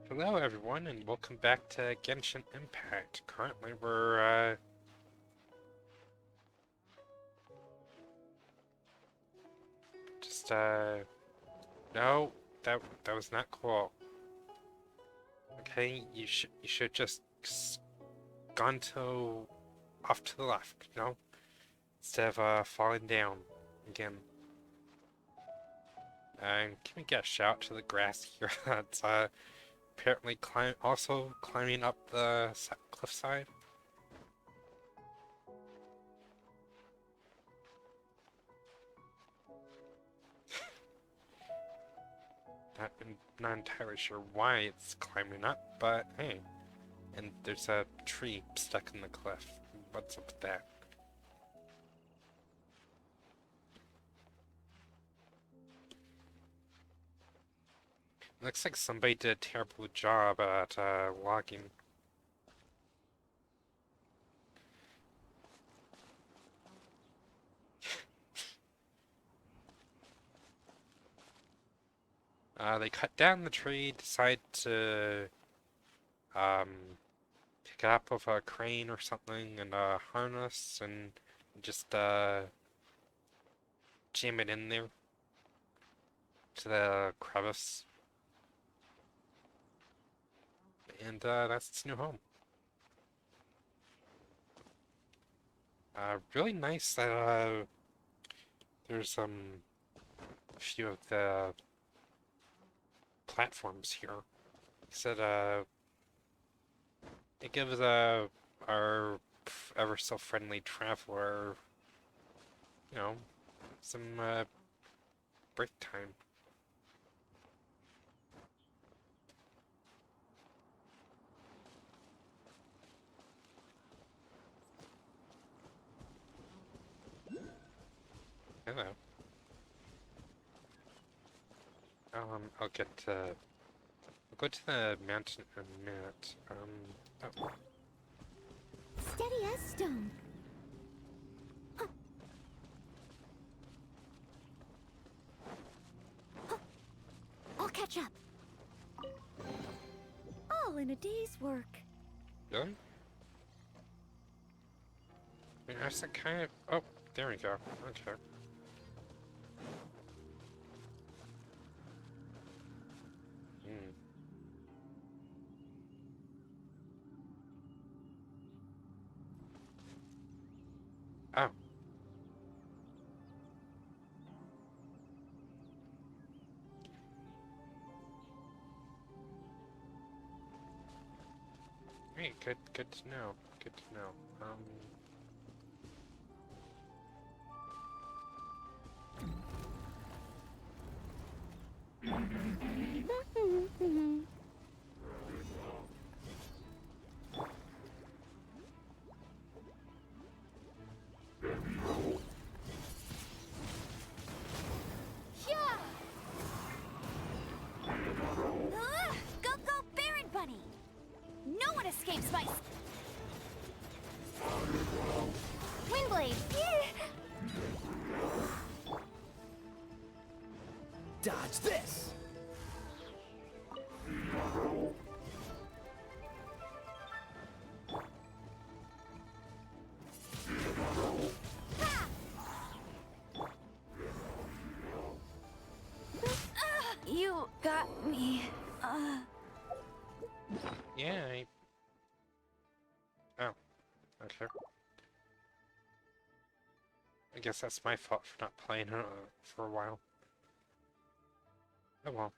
Hello everyone and welcome back to Genshin Impact. Currently we're just no, that was not cool. Okay, you should just gone to off to the left, you know? Instead of falling down again. Can we get a shout to the grass here? It's apparently also climbing up the cliffside. Not entirely sure why it's climbing up, but hey. And there's a tree stuck in the cliff. What's up with that? Looks like somebody did a terrible job at logging. They cut down the tree, decide to um, pick it up with a crane or something and a harness and just jam it in there to the crevice. And that's its new home. Really nice that there's a few of the platforms here. Said it gives our ever so friendly traveler, you know, some break time. Hello. I'll get I'll go to the mountain in a minute. Oh. Steady as stone. I'll catch up. All in a day's work. Really? I mean, that's a kind of... Oh, there we go. Okay. Hmm. Oh. Hey, good to know. Good to know. Go, go, Baron Bunny! No one escapes my... Windblade! Dodge this! You got me. Yeah, Oh. Okay. I guess that's my fault for not playing for a while. Oh well.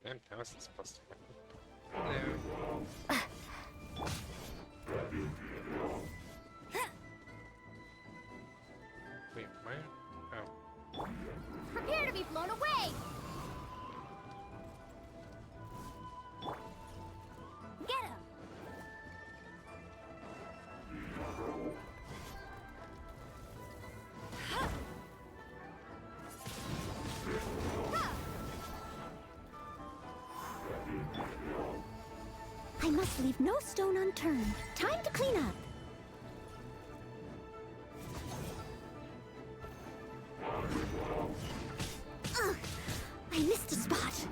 And how is this supposed to happen? Hello. Wait, what? Oh. Prepare to be blown away! Get him! must leave no stone unturned. Time to clean up. Ugh, I missed a spot.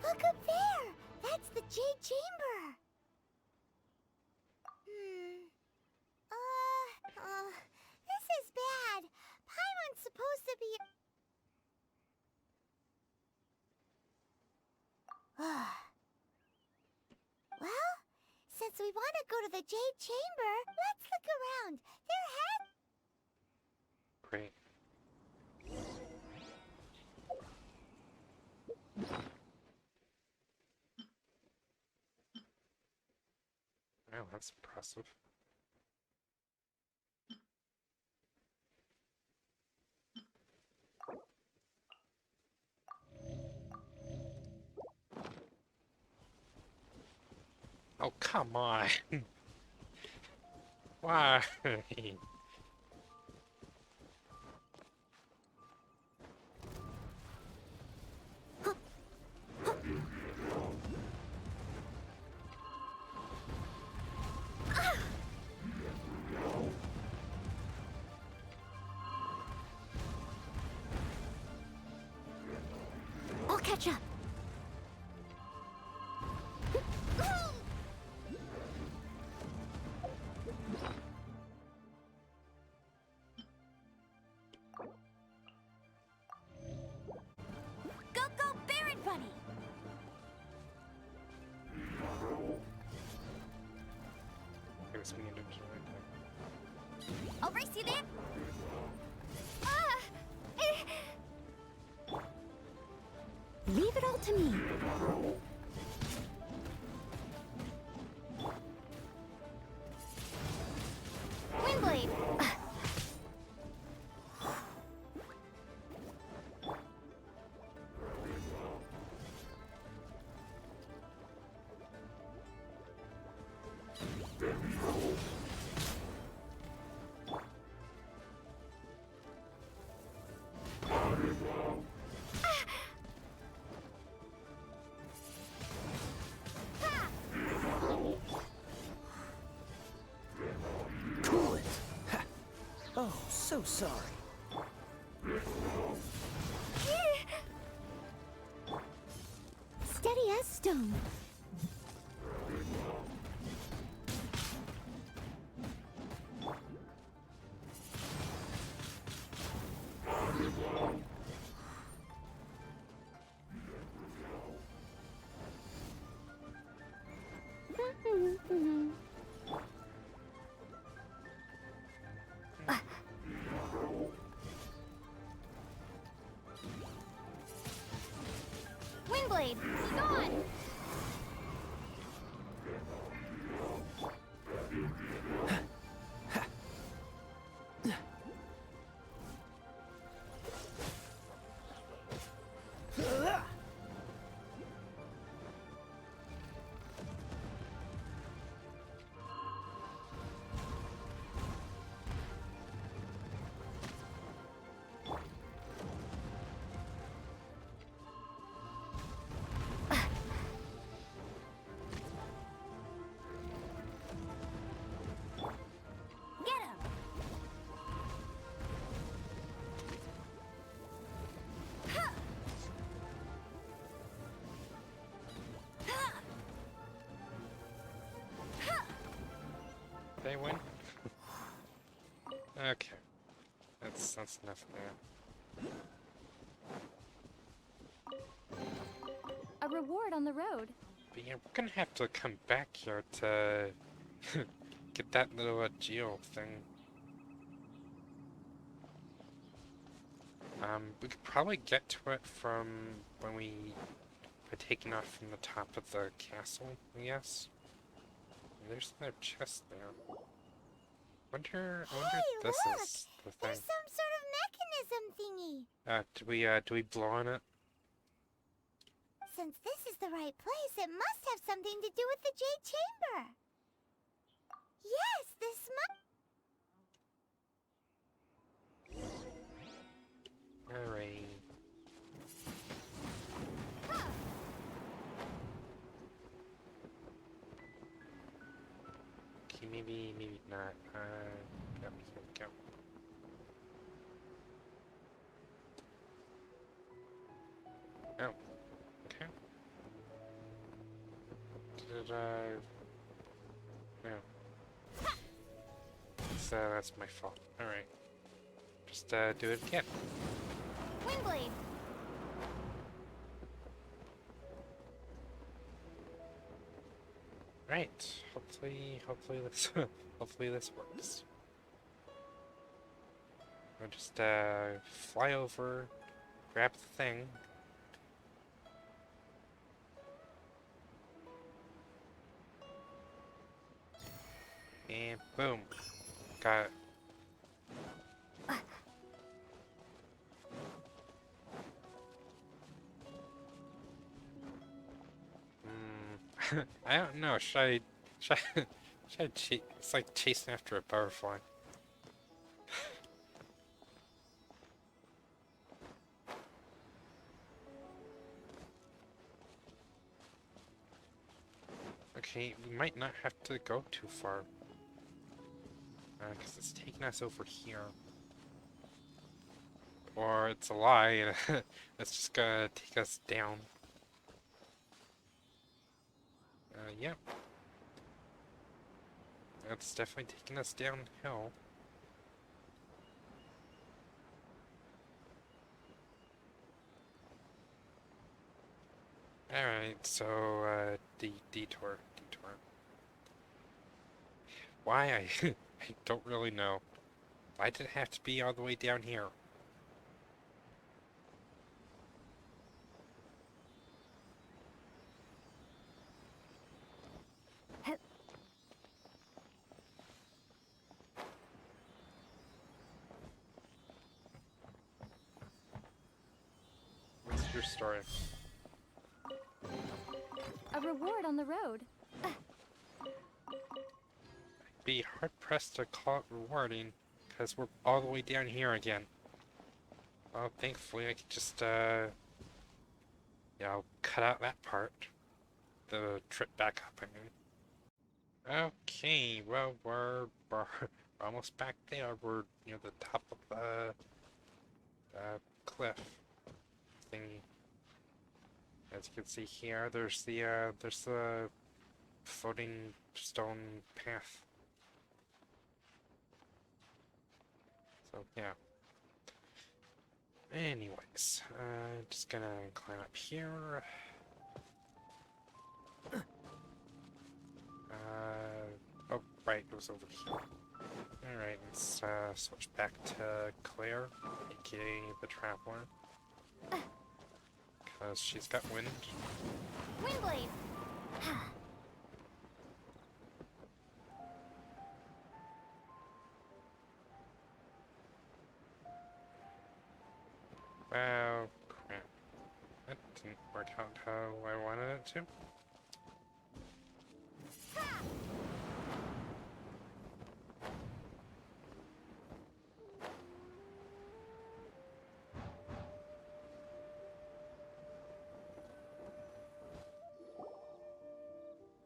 Look up there! That's the Jade Chamber! This is bad. Paimon's supposed to be... Well, since we want to go to the Jade Chamber, let's look around. There has... Great. Wow, that's impressive. Oh, come on. Why? I'll catch up. Go, go, Baron Bunny! I guess we need to do it. I'll race you then. Leave it all to me. Windblade. Cool it. Ha. Oh, so sorry. Steady as stone. Windblade, gone! Get him! They win? Okay. That's enough there. A reward on the road. But yeah, we're gonna have to come back here to get that little geo thing. We could probably get to it from when we were taken off from the top of the castle, I guess. There's no chest there. I wonder if this look! is the thing. There's some sort of mechanism thingy. Do we blow on it? Since this is the right place, it must have something to do with the Jade Chamber. Yes, this must... Alright. maybe not. Here we go. Oh, okay. Did no. So that's my fault. Alright. Just, do it again. Windblade. Right. Hopefully this, hopefully this works. I'll just, fly over, grab the thing. And boom. Got it. I don't know. Should I chase? It's like chasing after a butterfly. Okay, we might not have to go too far. Because it's taking us over here. Or it's a lie, and it's just gonna take us down. Yep. It's definitely taking us downhill. Alright, so, detour. Why? I don't really know. Why did it have to be all the way down here? What's your story? A reward on the road. Be hard pressed to call it rewarding, because we're all the way down here again. Well, thankfully I could just, yeah, I'll cut out that part. The trip back up, I mean. Okay, well, we're almost back there. We're near the top of the, cliff thingy. As you can see here, there's the floating stone path. So, yeah. Anyways, just gonna climb up here. Oh, right, it was over here. Alright, let's, switch back to Claire, aka the Traveler. Because she's got wind. Windblade. Wow, crap. That didn't work out how I wanted it to.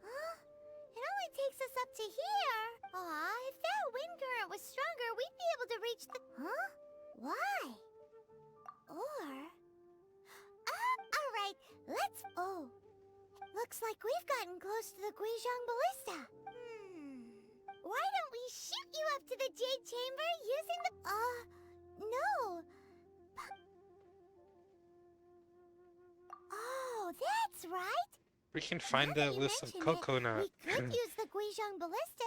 Huh? It only takes us up to here. Aw, if that wind current was stronger, we'd be able to reach the... Huh? Why? Or... alright, let's... Oh. Looks like we've gotten close to the Guizhong Ballista. Why don't we shoot you up to the Jade Chamber using the... no. Oh, that's right. We can find Now the that you list of mention it, coconut. we could use the Guizhong Ballista.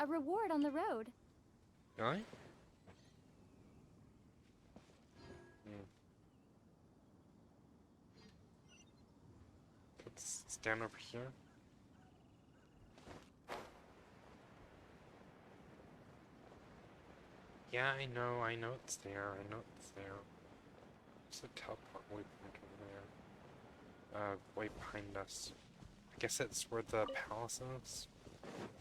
A reward on the road. Really? Hmm. Let's stand over here. Yeah, I know it's there, There's a teleport waypoint over there. Way behind us. I guess it's where the palace is.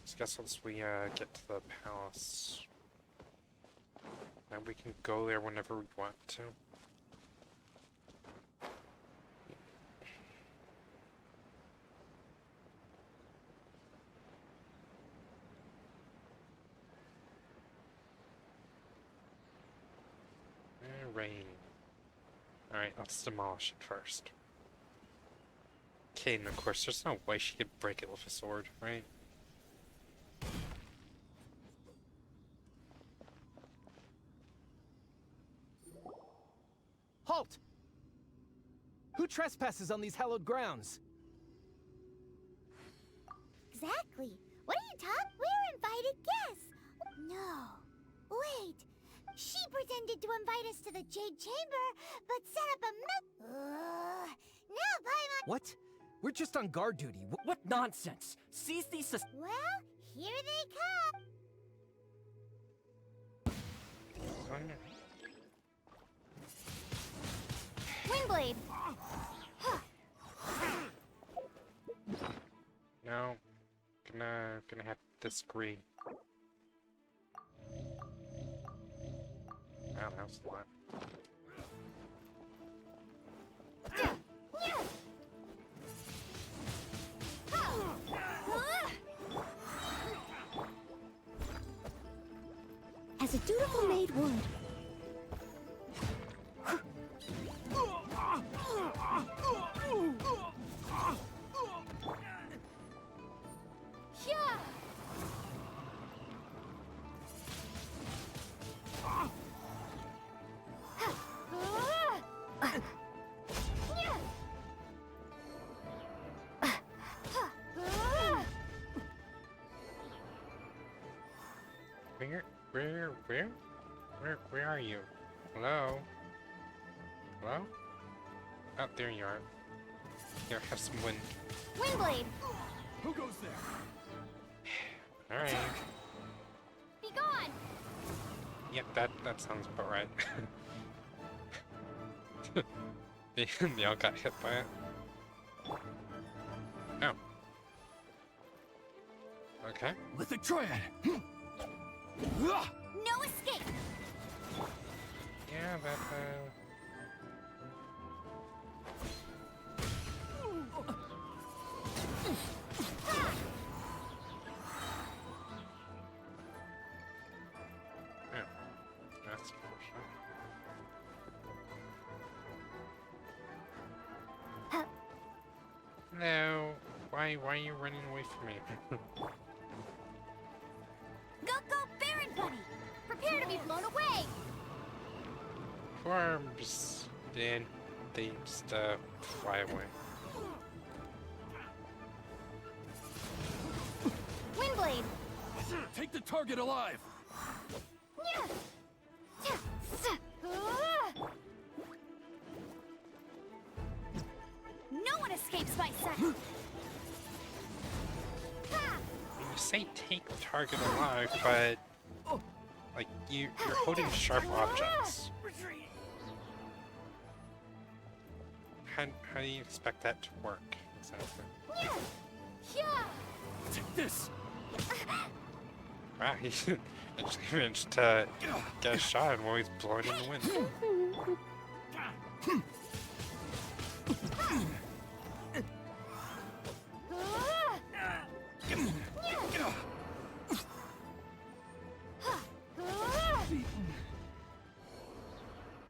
So I guess once we, get to the palace, then we can go there whenever we want to. terrain. Alright, let's demolish it first. Okay, and of course, there's no way she could break it with a sword, right? Halt! Who trespasses on these hallowed grounds? Exactly. What are you talking? We're invited guests. No. Wait. She pretended to invite us to the Jade Chamber, but set up a now Paimon. What? We're just on guard duty. What nonsense? Seize these Well, here they come. Windblade! No. Gonna have to disagree. Wow, that was a lot. As a dutiful maid would. Where are you? Hello? Hello? Oh, there you are. Here, have some wind. Windblade! Who goes there? Alright. Be gone! Yep, that sounds about right. They all got hit by it. Oh. Okay. Lithic Triad! No escape! Yeah, that, yeah, that's unfortunate. No, why are you running away from me? Go, Baron Bunny! Prepare to be blown away! Worms, then they just fly away. Windblade! Take the target alive! No one escapes my sight! When you say take the target alive, but like you're holding sharp objects. How do you expect that to work exactly? Take this! Wow, he actually managed to get a shot while he's blowing in the wind.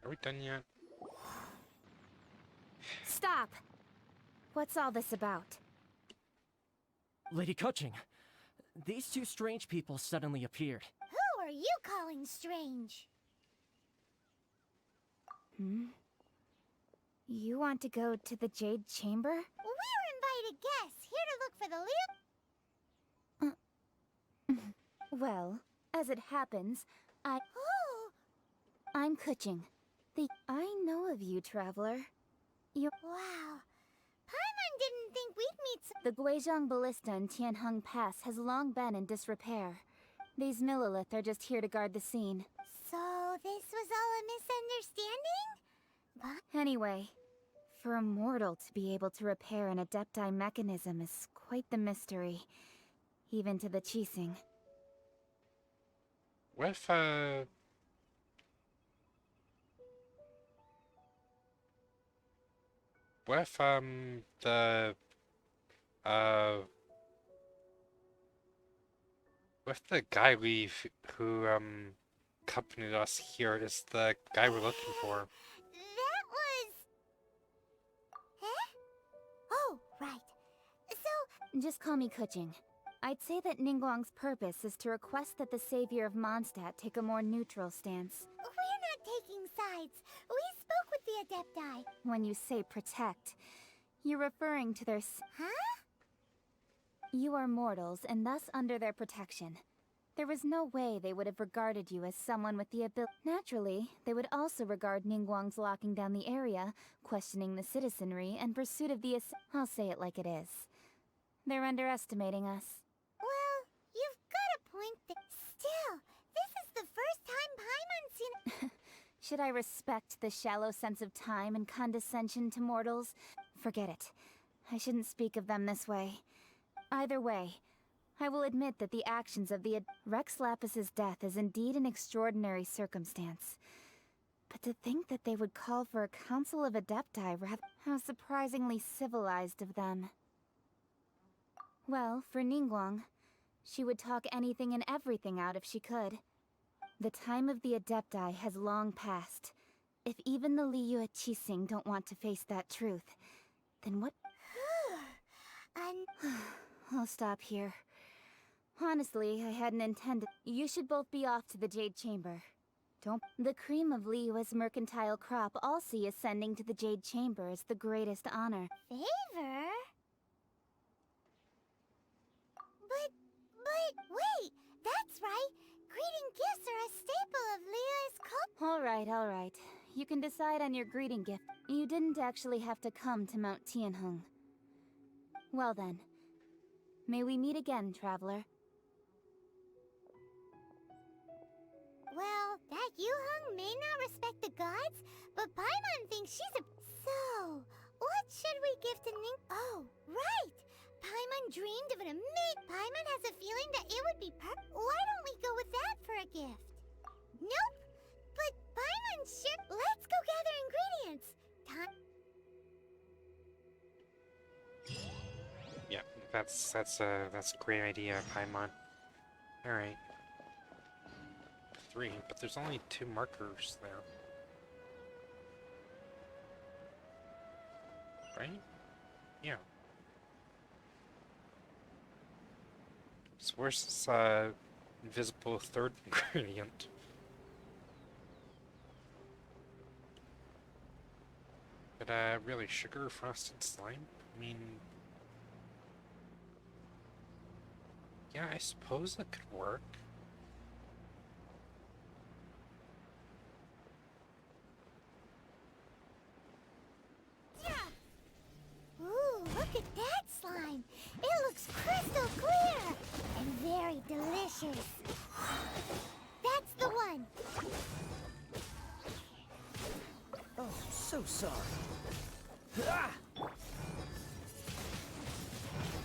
Are we done yet? Stop! What's all this about? Lady Kutching, these two strange people suddenly appeared. Who are you calling strange? You want to go to the Jade Chamber? We're invited guests, here to look for the little... Well, as it happens, Oh, I'm Kuching. I know of you, traveler. wow. Paimon didn't think we'd meet The Guizhong Ballista in Tianheng Pass has long been in disrepair. These Millilith are just here to guard the scene. So this was all a misunderstanding? Anyway, for a mortal to be able to repair an Adepti mechanism is quite the mystery, even to the Qixing. What if what if the guy who accompanied us here is the guy we're looking for. That was... Huh? Oh, right. So, Just call me Kuching. I'd say that Ningguang's purpose is to request that the savior of Mondstadt take a more neutral stance. we're not taking sides. We spoke with the Adepti. When you say protect, you're referring to their Huh? You are mortals, and thus under their protection. There was no way they would have regarded you as someone with the ability. Naturally, they would also regard Ningguang's locking down the area, questioning the citizenry, and pursuit of the I'll say it like it is. They're underestimating us. Well, you've got a point there. Still, this is the first time Paimon's seen... Should I respect the shallow sense of time and condescension to mortals? Forget it. I shouldn't speak of them this way. Either way, I will admit that the actions of the Rex Lapis's death is indeed an extraordinary circumstance. But to think that they would call for a council of Adepti rather... How surprisingly civilized of them. Well, for Ningguang, she would talk anything and everything out if she could. The time of the Adepti has long passed. If even the Liyue Qixing don't want to face that truth, then what... I'll stop here. Honestly, I hadn't intended... You should both be off to the Jade Chamber. Don't... The cream of Liyue's mercantile crop all see ascending to the Jade Chamber as the greatest honor. Favor? But, wait! That's right! Greeting gifts are a staple of Liyue's culture. All right. You can decide on your greeting gift. You didn't actually have to come to Mount Tianheng. Well then, may we meet again, traveler. Well, that Yuheng may not respect the gods, but Paimon thinks she's a... So, what should we give to Ning... Oh, right! Paimon dreamed of an amazing... Paimon has a feeling that it would be Why don't we go with that for a gift? Nope! But Paimon should... Let's go gather ingredients! Yeah, that's a great idea, Paimon. Alright. 3, but there's only 2 markers there. Right? Yeah. So where's this invisible third ingredient? But really sugar frosted slime? I mean, yeah, I suppose it could work. Ooh, look at that slime! It looks crystal clear! And very delicious! That's the one! Oh, so sorry. Ah!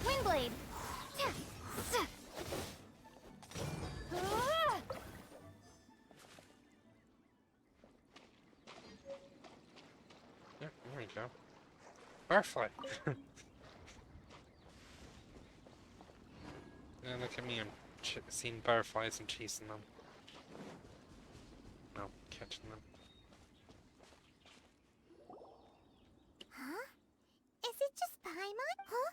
Windblade! Yeah, there we go. Firefly! Yeah, look at me, I'm seeing butterflies and chasing them. No, catching them. Huh? Is it just Paimon? Huh?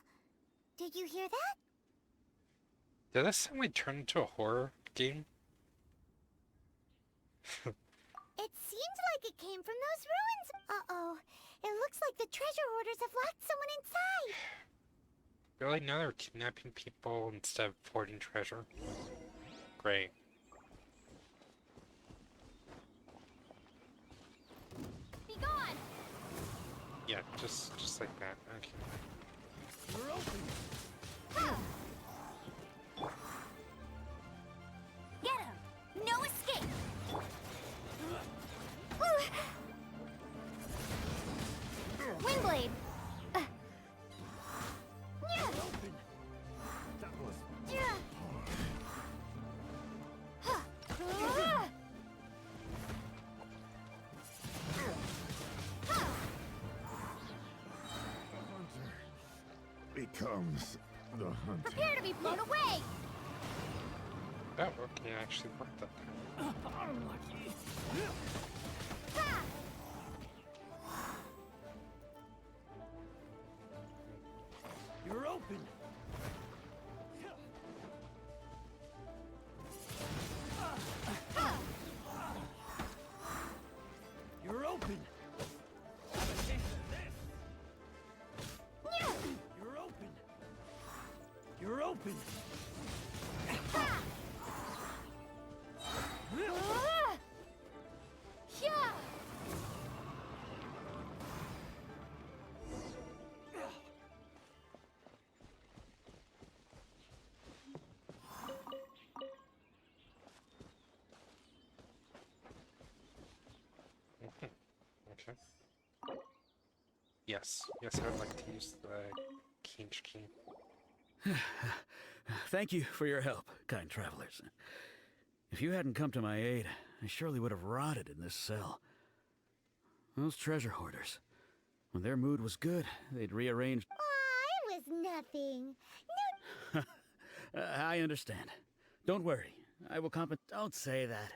Did you hear that? Did this suddenly turn into a horror game? It seemed like it came from those ruins. Uh-oh. It looks like the treasure hoarders have locked someone inside. Really? Now they're kidnapping people instead of hoarding treasure? Great. Be gone! Yeah, just like that. Okay. We're open. Get him! No escape! Windblade! Open. That was the hunter becomes the hunter. Prepare to be blown away! Oh, okay, it actually worked that time. Unlucky. You're open. You're open. Have a taste of this. You're open. You're open. Okay. Yes, yes, I would like to use the Kinch key. Thank you for your help, kind travelers. If you hadn't come to my aid, I surely would have rotted in this cell. Those treasure hoarders, when their mood was good, they'd rearrange. Aw, it was nothing. I understand. Don't worry. I will Don't say that.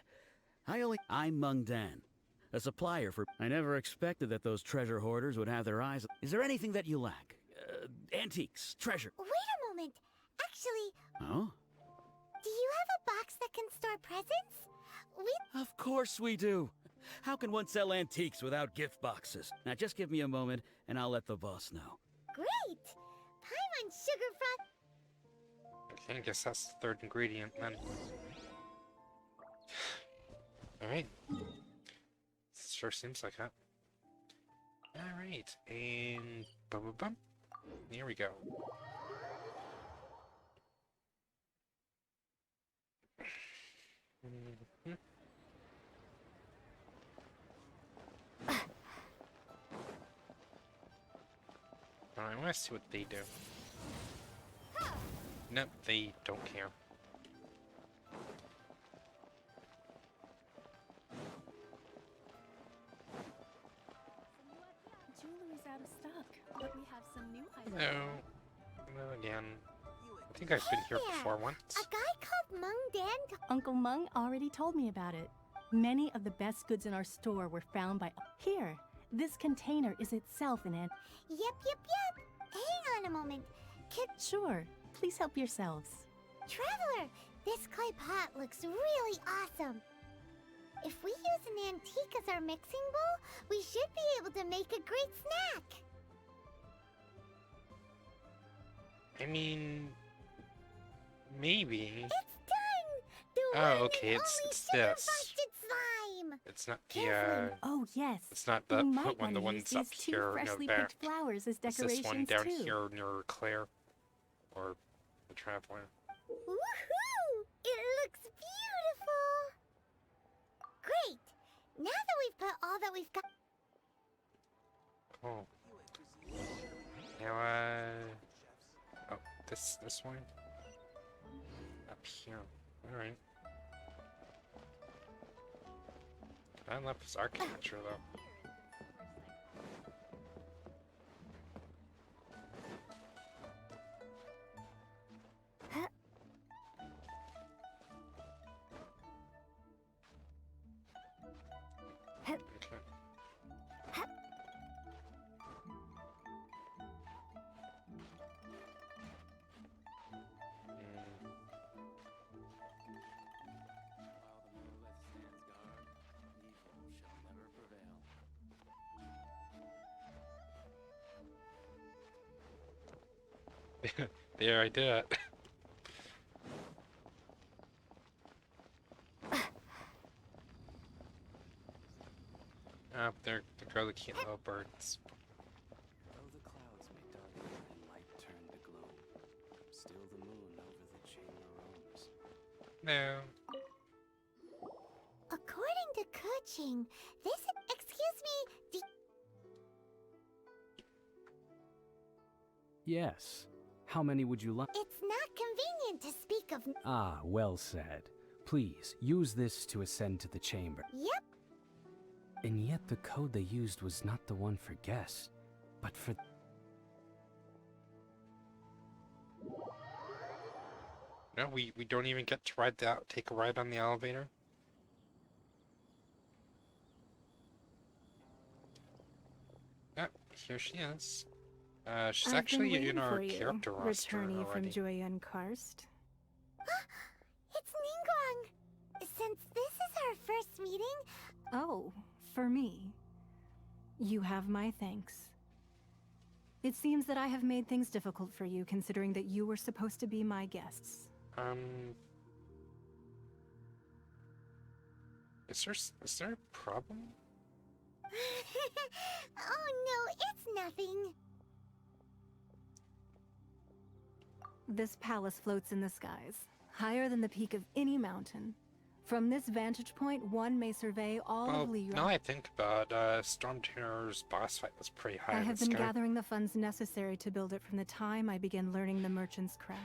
I'm Mung Dan, a supplier for. I never expected that those treasure hoarders would have their eyes. Is there anything that you lack? Antiques, treasure. Wait a moment. Actually, Oh? do you have a box that can store presents? Of course we do. How can one sell antiques without gift boxes? Now just give me a moment, and I'll let the boss know. Great! Paimon sugar froth. Okay, I guess that's the third ingredient then. Alright. Sure seems like that. Alright, and bum bum bum. Here we go. I want to see what they do. Nope, they don't care. Jewelry's out of stock, but we have some new items. Hello. Hello again. I think I've been here before once. A guy called Mung Dan. Uncle Mung already told me about it. Many of the best goods in our store were found by... Here, this container is itself an ant. Yep. Hang on a moment. Sure, please help yourselves. Traveler, this clay pot looks really awesome. If we use an antique as our mixing bowl, we should be able to make a great snack. I mean, maybe. It's done! The Oh, one okay, and it's only this. sugar-frosted slime! It's not Carefully. the Oh, yes. it's not You the might one. The wanna one's use up these two here near freshly the back. picked flowers as It's decorations this one down too. here near Claire, or the traveler. Woohoo! It looks beautiful! Great! Now that we've put all that we've got... Cool. Now, oh, this one? Up here. Alright. I love his architecture, though. Okay. There, I did it. Up there go the cute little birds. Though the clouds may darken and light turn to glow, still the moon over the chamber roams. No. According to Kuching, this... Excuse me, Yes. How many would you like? it's not convenient to speak of... Ah, well said. Please, use this to ascend to the chamber. Yep, And yet the code they used was not the one for guests, but for... No, we don't even get to take a ride on the elevator. Yep, here she is. She's I've been actually in waiting our for you, character roster returnee from already. Joyun Karst. It's Ningguang! Since this is our first meeting, Oh, for me. You have my thanks. It seems that I have made things difficult for you, considering that you were supposed to be my guests. Is there a problem? oh no, it's nothing. This palace floats in the skies, higher than the peak of any mountain. From this vantage point, one may survey all Well, of Liyue. now I think about Storm Terror's boss fight was pretty high I in have the been sky. gathering the funds necessary to build it from the time I began learning the merchant's craft.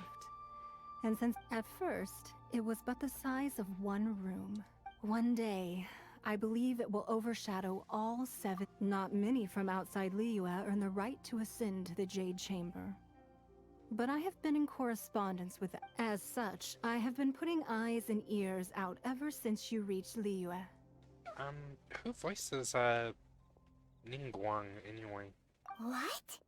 And since at first, it was but the size of one room. One day, I believe it will overshadow all 7. Not many from outside Liyue earn the right to ascend to the Jade Chamber. But I have been in correspondence with it. As such, I have been putting eyes and ears out ever since you reached Liyue. Who voices, Ningguang, anyway? What?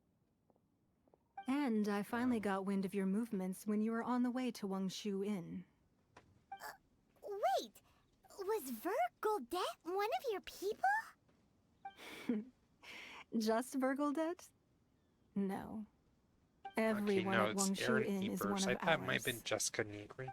And I finally got wind of your movements when you were on the way to Wangshu Inn. Wait, was Vergoldet one of your people? Just Vergoldet? No. Everyone okay, no, at it's Wangshu Aaron Inn is one Ebers. of I thought it ours. might have been Jessica Negri.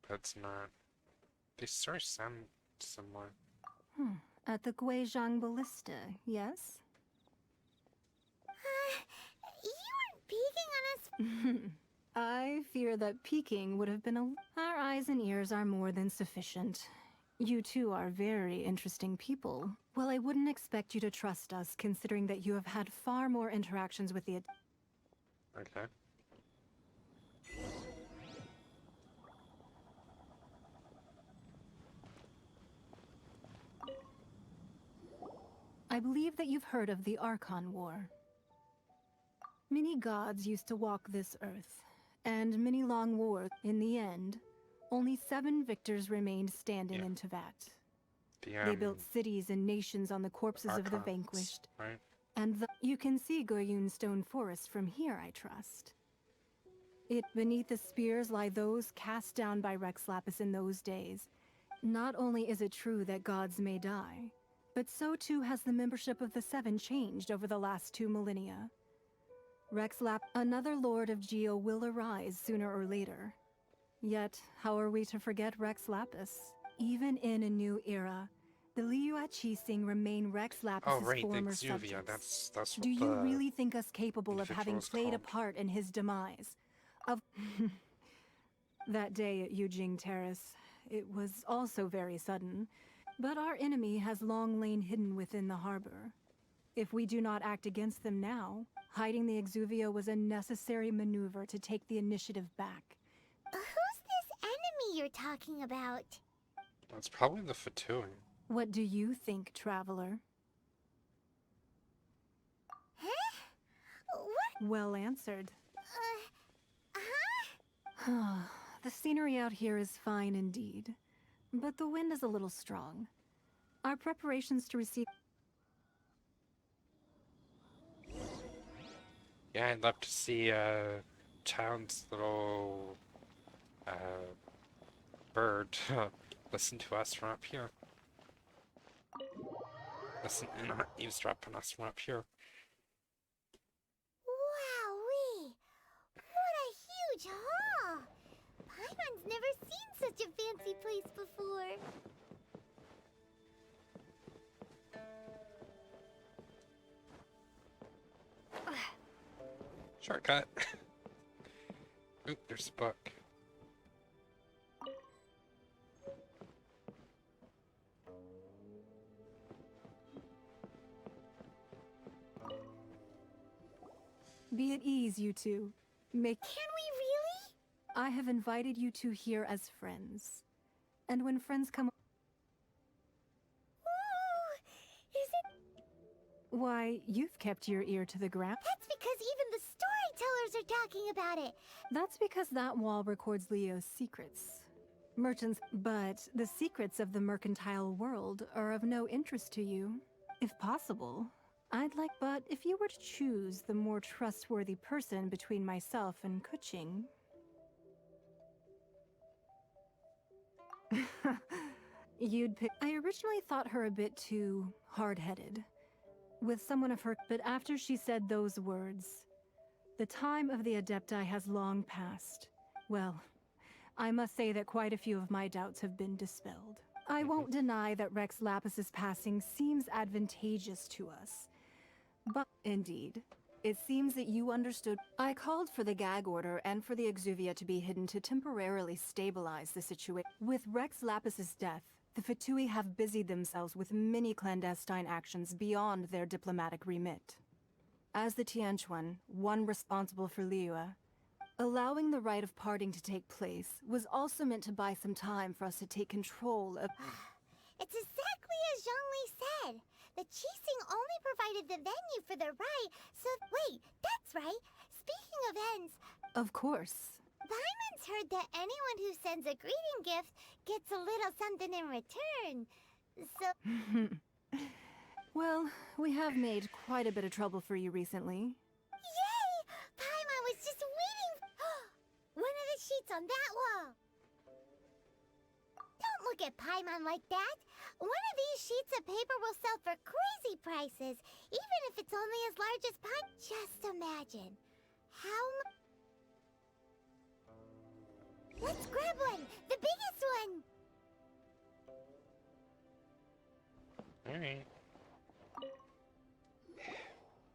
But it's not. They sort of sound similar. At the Guizhang Ballista, yes? You weren't peeking on us. I fear that peeking would have been a... Our eyes and ears are more than sufficient. You two are very interesting people. Well, I wouldn't expect you to trust us, considering that you have had far more interactions with the... Okay. I believe that you've heard of the Archon War. Many gods used to walk this earth, and many long wars. In the end, only 7 victors remained standing in Tevat. They built cities and nations on the corpses of the Archons, vanquished. right? And you can see Goyun Stone Forest from here, I trust. Beneath the spears lie those cast down by Rex Lapis in those days. Not only is it true that gods may die, but so too has the membership of the 7 changed over the last 2 millennia. Another Lord of Geo will arise sooner or later. Yet, how are we to forget Rex Lapis? Even in a new era, the Liyue Qixing remain Rex Lapis's Oh, right, the former Exuvia. subjects. That's what Do you really think us capable of having individual's played a called. part in his demise? Of that day at Yujing Terrace, it was also very sudden. But our enemy has long lain hidden within the harbor. If we do not act against them now, hiding the Exuvia was a necessary maneuver to take the initiative back. Who's this enemy you're talking about? That's probably the Fatui. What do you think, traveler? Huh? What? Well answered. Huh? The scenery out here is fine indeed, but the wind is a little strong. Our preparations to receive... Yeah, I'd love to see Town's little bird listen to us from up here. Listen and not eavesdrop on us from up here. Wowee! What a huge hall! Paimon's never seen such a fancy place before. Shortcut. Oop, there's a book. Be at ease, you two. Can we really? I have invited you two here as friends. And when friends come... Ooh, is it? Why, you've kept your ear to the ground. That's because even the storytellers are talking about it. That's because that wall records Leo's secrets. Merchants, but the secrets of the mercantile world are of no interest to you. If possible, I'd like, but if you were to choose the more trustworthy person between myself and Kuching... You'd pick... I originally thought her a bit too hard-headed. With someone of her... But after she said those words, the time of the Adepti has long passed. Well, I must say that quite a few of my doubts have been dispelled. I won't deny that Rex Lapis's passing seems advantageous to us. But indeed, it seems that you understood. I called for the gag order and for the Exuvia to be hidden to temporarily stabilize the situation. With Rex Lapis's death, the Fatui have busied themselves with many clandestine actions beyond their diplomatic remit. As the Tianquan, one responsible for Liyue, allowing the rite of parting to take place was also meant to buy some time for us to take control of... It's exactly as Zhongli said. The Qixing only provided the venue for the rite, so... Wait, that's right. Speaking of ends... Of course. Paimon's heard that anyone who sends a greeting gift gets a little something in return. So... Well, we have made quite a bit of trouble for you recently. Yay! Paimon was just waiting... One of the sheets on that wall! Don't look at Paimon like that! One of these sheets of paper will sell for crazy prices, even if it's only as large as Paimon. Just imagine. How Let's grab one! The biggest one! Alright.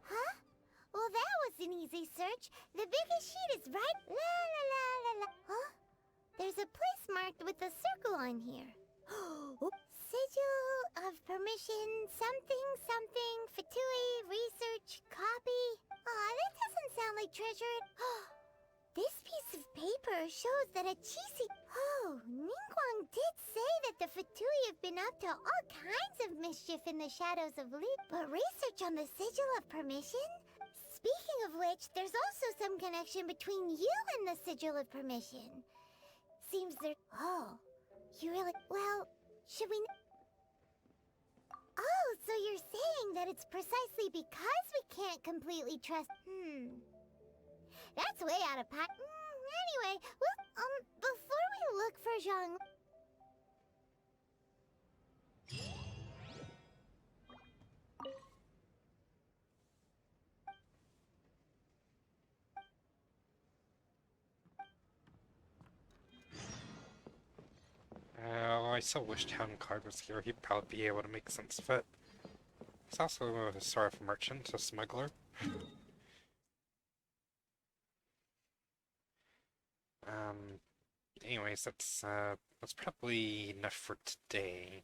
Huh? Well, that was an easy search. The biggest sheet is right... La la la la la... Huh? There's a place marked with a circle on here. Sigil of permission, something, something, Fatui, research, copy. Aw, that doesn't sound like treasure. This piece of paper shows that a Qixi... Oh, Ningguang did say that the Fatui have been up to all kinds of mischief in the shadows of Li. But research on the Sigil of Permission? Speaking of which, there's also some connection between you and the Sigil of Permission. Seems there... Oh, you really... Well, should we... Oh, so you're saying that it's precisely because we can't completely trust... That's way out of pocket. Anyway, well, before we look for Zhang... I so wish Town Card was here. He'd probably be able to make sense of it. He's also a sort of merchant, a smuggler. Anyways, that's probably enough for today.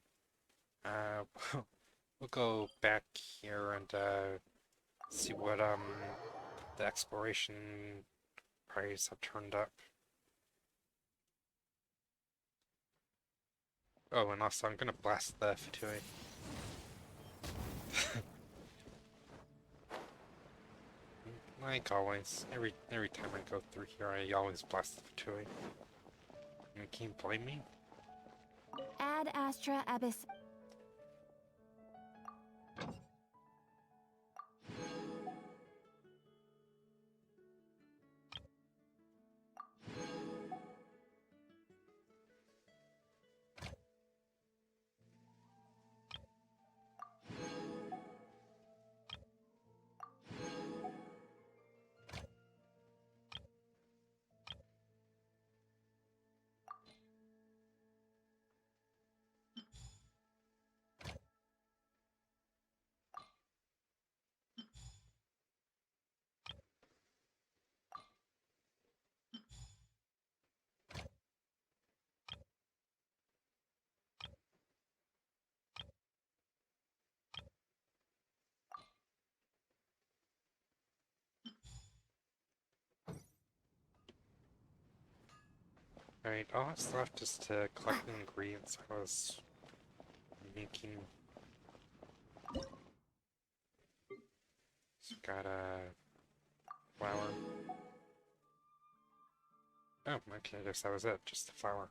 We'll go back here and, see what, the exploration parties have turned up. Oh, and also I'm gonna blast the Fatui. Like always, every time I go through here, I always blast the Fatui. You can't blame me. Ad Astra Abyss. Alright, all that's left is to collect the ingredients I was making. So got a flour. Oh, okay, I guess that was it, just the flour.